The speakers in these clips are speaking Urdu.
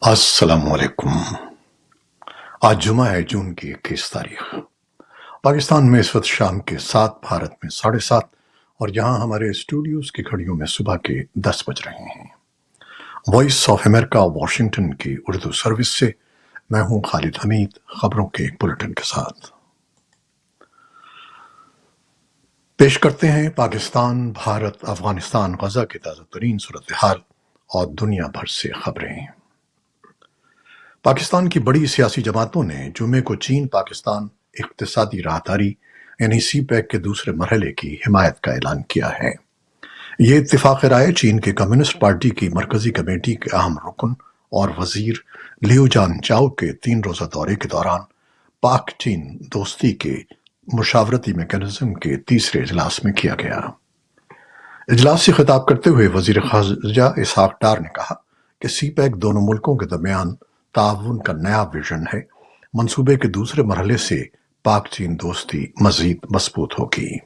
السلام علیکم۔ آج جمعہ ہے، جون کی 21 تاریخ۔ پاکستان میں اس وقت شام کے 7، بھارت میں 7:30، اور یہاں ہمارے اسٹوڈیوز کی گھڑیوں میں صبح کے 10 بج رہے ہیں۔ وائس آف امریکہ واشنگٹن کی اردو سروس سے میں ہوں خالد حمید، خبروں کے ایک بلٹن کے ساتھ پیش کرتے ہیں پاکستان، بھارت، افغانستان، غزہ کی تازہ ترین صورتحال اور دنیا بھر سے خبریں۔ پاکستان کی بڑی سیاسی جماعتوں نے جمعے کو چین پاکستان اقتصادی راہداری یعنی سی پیک کے دوسرے مرحلے کی حمایت کا اعلان کیا ہے۔ یہ اتفاق رائے چین کے کمیونسٹ پارٹی کی مرکزی کمیٹی کے اہم رکن اور وزیر لیو جان چاؤ کے 3 روزہ دورے کے دوران پاک چین دوستی کے مشاورتی میکانزم کے تیسرے اجلاس میں کیا گیا۔ اجلاس سے خطاب کرتے ہوئے وزیر خارجہ اسحاق ڈار نے کہا کہ سی پیک دونوں ملکوں کے درمیان تعاون کا نیا ویژن ہے۔ منصوبے کے دوسرے مرحلے سے پاک چین دوستی مزید مضبوط ہوگی۔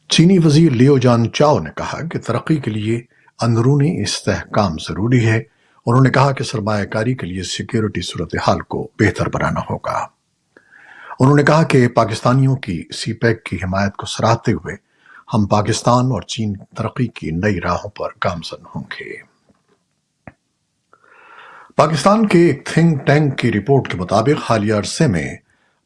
چینی وزیر لیو جان چاؤ نے کہا کہ ترقی کے لیے اندرونی استحکام ضروری ہے۔ انہوں نے کہا کہ سرمایہ کاری کے لیے سیکیورٹی صورتحال کو بہتر بنانا ہوگا۔ انہوں نے کہا کہ پاکستانیوں کی سی پیک کی حمایت کو سراہتے ہوئے ہم پاکستان اور چین ترقی کی نئی راہوں پر گامزن ہوں گے۔ پاکستان کے ایک تھنک ٹینک کی رپورٹ کے مطابق حالیہ عرصے میں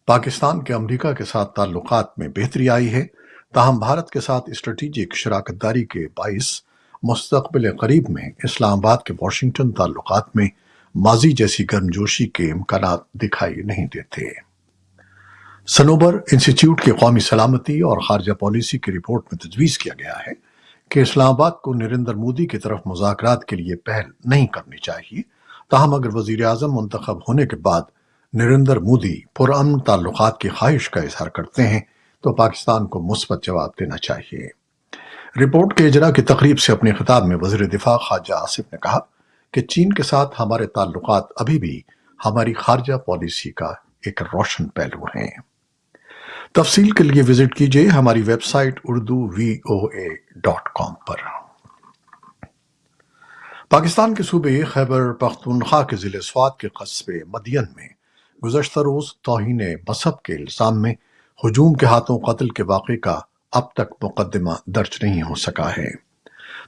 پاکستان کے امریکہ کے ساتھ تعلقات میں بہتری آئی ہے، تاہم بھارت کے ساتھ اسٹریٹجک شراکت داری کے باعث مستقبل قریب میں اسلام آباد کے واشنگٹن تعلقات میں ماضی جیسی گرمجوشی کے امکانات دکھائی نہیں دیتے۔ صنوبر انسٹی ٹیوٹ کی قومی سلامتی اور خارجہ پالیسی کی رپورٹ میں تجویز کیا گیا ہے کہ اسلام آباد کو نریندر مودی کی طرف مذاکرات کے لیے پہل نہیں کرنی چاہیے، تاہم اگر وزیر اعظم منتخب ہونے کے بعد نریندر مودی پرامن تعلقات کی خواہش کا اظہار کرتے ہیں تو پاکستان کو مثبت جواب دینا چاہیے۔ رپورٹ کے اجرا کی تقریب سے اپنے خطاب میں وزیر دفاع خواجہ آصف نے کہا کہ چین کے ساتھ ہمارے تعلقات ابھی بھی ہماری خارجہ پالیسی کا ایک روشن پہلو ہیں۔ تفصیل کے لیے وزٹ کیجیے ہماری ویب سائٹ urduvoa.com پر۔ پاکستان کے صوبے خیبر پختونخوا کے ضلع سوات کے قصبے مدین میں گزشتہ روز توہین مذہب کے الزام میں ہجوم کے ہاتھوں قتل کے واقعے کا اب تک مقدمہ درج نہیں ہو سکا ہے،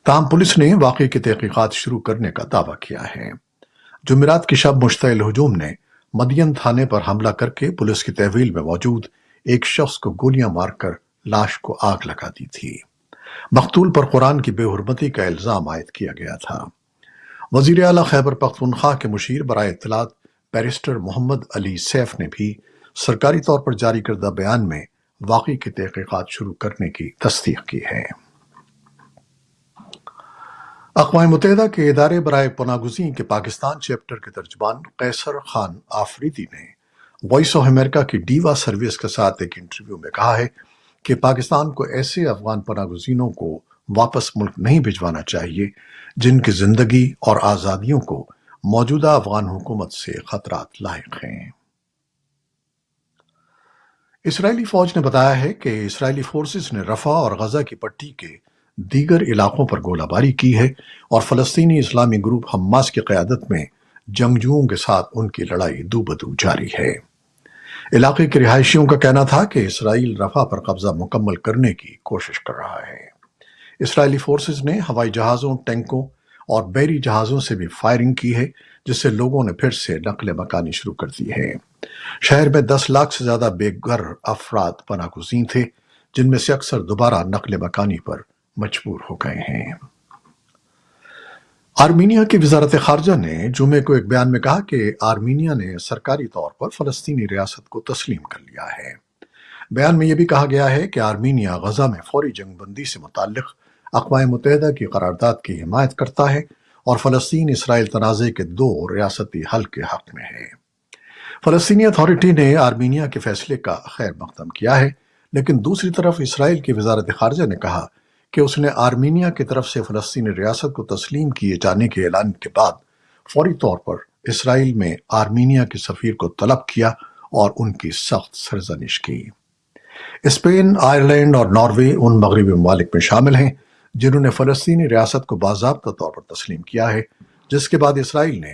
تاہم پولیس نے واقعے کی تحقیقات شروع کرنے کا دعویٰ کیا ہے۔ جمعرات کی شب مشتعل ہجوم نے مدین تھانے پر حملہ کر کے پولیس کی تحویل میں موجود ایک شخص کو گولیاں مار کر لاش کو آگ لگا دی تھی۔ مقتول پر قرآن کی بے حرمتی کا الزام عائد کیا گیا تھا۔ وزیر اعلیٰ خیبر پختونخوا کے مشیر برائے اطلاعات بیرسٹر محمد علی سیف نے بھی سرکاری طور پر جاری کردہ بیان میں واقعے کی تحقیقات شروع کرنے کی تصدیق کی ہے۔ اقوام متحدہ کے ادارے برائے پناہ گزین کے پاکستان چیپٹر کے ترجمان قیصر خان آفریدی نے وائس آف امریکہ کی ڈیوا سروس کے ساتھ ایک انٹرویو میں کہا ہے کہ پاکستان کو ایسے افغان پناہ گزینوں کو واپس ملک نہیں بھجوانا چاہیے جن کی زندگی اور آزادیوں کو موجودہ افغان حکومت سے خطرات لاحق ہیں۔ اسرائیلی فوج نے بتایا ہے کہ اسرائیلی فورسز نے رفح اور غزہ کی پٹی کے دیگر علاقوں پر گولہ باری کی ہے اور فلسطینی اسلامی گروپ حماس کی قیادت میں جنگجوؤں کے ساتھ ان کی لڑائی دو بدو جاری ہے۔ علاقے کے رہائشیوں کا کہنا تھا کہ اسرائیل رفح پر قبضہ مکمل کرنے کی کوشش کر رہا ہے۔ اسرائیلی فورسز نے ہوائی جہازوں، ٹینکوں اور بحری جہازوں سے بھی فائرنگ کی ہے، جس سے لوگوں نے پھر سے نقل مکانی شروع کر دی ہے۔ شہر میں 10 لاکھ سے زیادہ بے گھر افراد پناہ گزین تھے، جن میں سے اکثر دوبارہ نقل مکانی پر مجبور ہو گئے ہیں۔ آرمینیا کی وزارت خارجہ نے جمعے کو ایک بیان میں کہا کہ آرمینیا نے سرکاری طور پر فلسطینی ریاست کو تسلیم کر لیا ہے۔ بیان میں یہ بھی کہا گیا ہے کہ آرمینیا غزہ میں فوری جنگ بندی سے متعلق اقوام متحدہ کی قرارداد کی حمایت کرتا ہے اور فلسطین اسرائیل تنازع کے 2 ریاستی حل کے حق میں ہے۔ فلسطینی اتھارٹی نے آرمینیا کے فیصلے کا خیر مقدم کیا ہے، لیکن دوسری طرف اسرائیل کی وزارت خارجہ نے کہا کہ اس نے آرمینیا کی طرف سے فلسطینی ریاست کو تسلیم کیے جانے کے اعلان کے بعد فوری طور پر اسرائیل میں آرمینیا کے سفیر کو طلب کیا اور ان کی سخت سرزنش کی۔ اسپین، آئرلینڈ اور ناروے ان مغربی ممالک میں شامل ہیں جنہوں نے فلسطینی ریاست کو باضابطہ طور پر تسلیم کیا ہے، جس کے بعد اسرائیل نے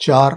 4